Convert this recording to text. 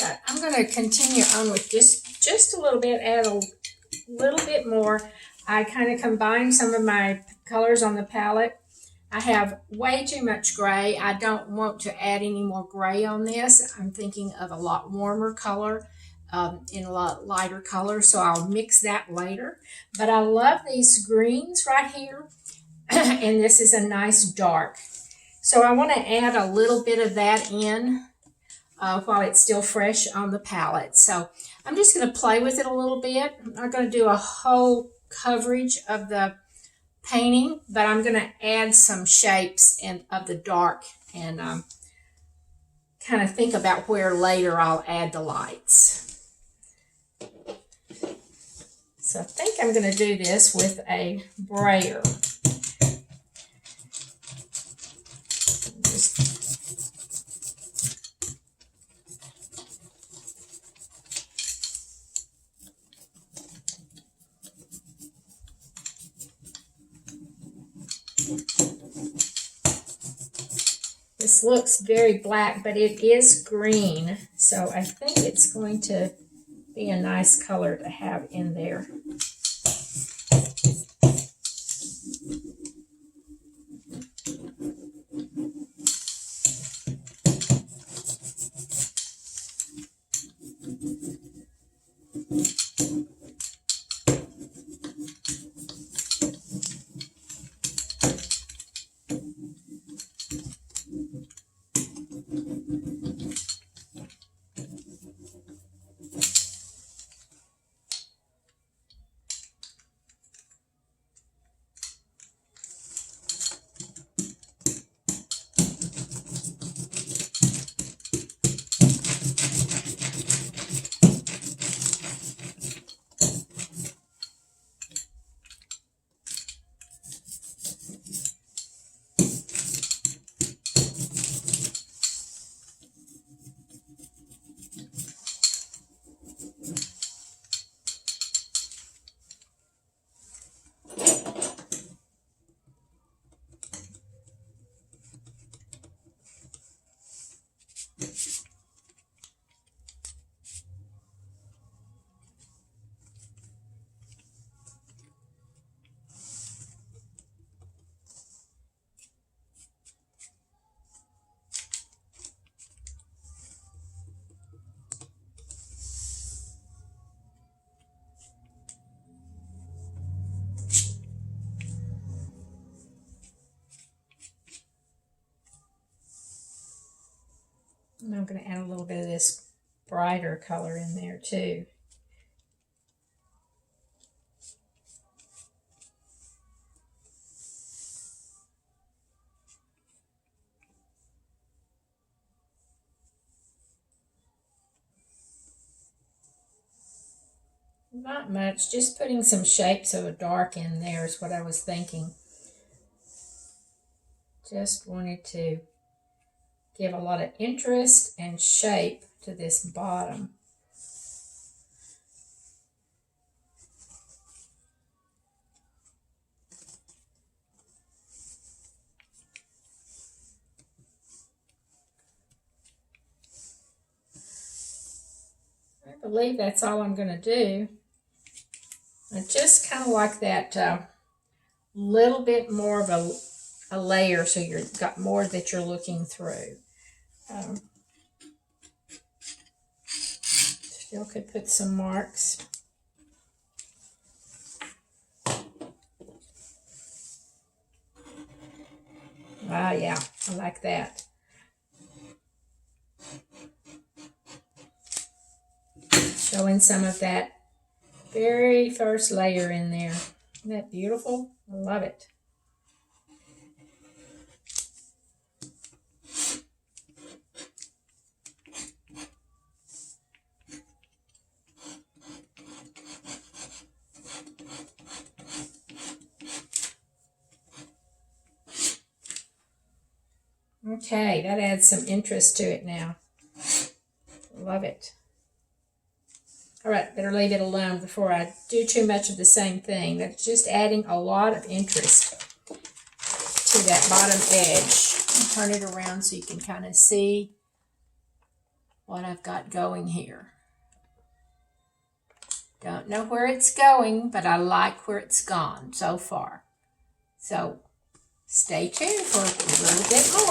But I'm going to continue on with just a little bit, add a little bit more. I kind of combined some of my colors on the palette. I have way too much gray. I don't want to add any more gray on this. I'm thinking of a lot warmer color in a lot lighter color, so I'll mix that later. But I love these greens right here, and this is a nice dark. So I want to add a little bit of that in while it's still fresh on the palette. So I'm just going to play with it a little bit. I'm not going to do a whole coverage of the painting, but I'm going to add some shapes of the dark and kind of think about where later I'll add the lights. So I think I'm going to do this with a brayer. This looks very black, but it is green, so I think it's going to be a nice color to have in there. And I'm going to add a little bit of this brighter color in there too. Not much, just putting some shapes of a dark in there is what I was thinking. Just wanted to give a lot of interest and shape to this bottom. I believe that's all I'm going to do. I just kind of like that little bit more of a layer, so you've got more that you're looking through. Still could put some marks. Ah, yeah, I like that. Showing some of that very first layer in there. Isn't that beautiful? I love it. Okay, that adds some interest to it now. Love it. All right, better leave it alone before I do too much of the same thing. That's just adding a lot of interest to that bottom edge. Turn it around so you can kind of see what I've got going here. Don't know where it's going, but I like where it's gone so far. So stay tuned for a little bit more.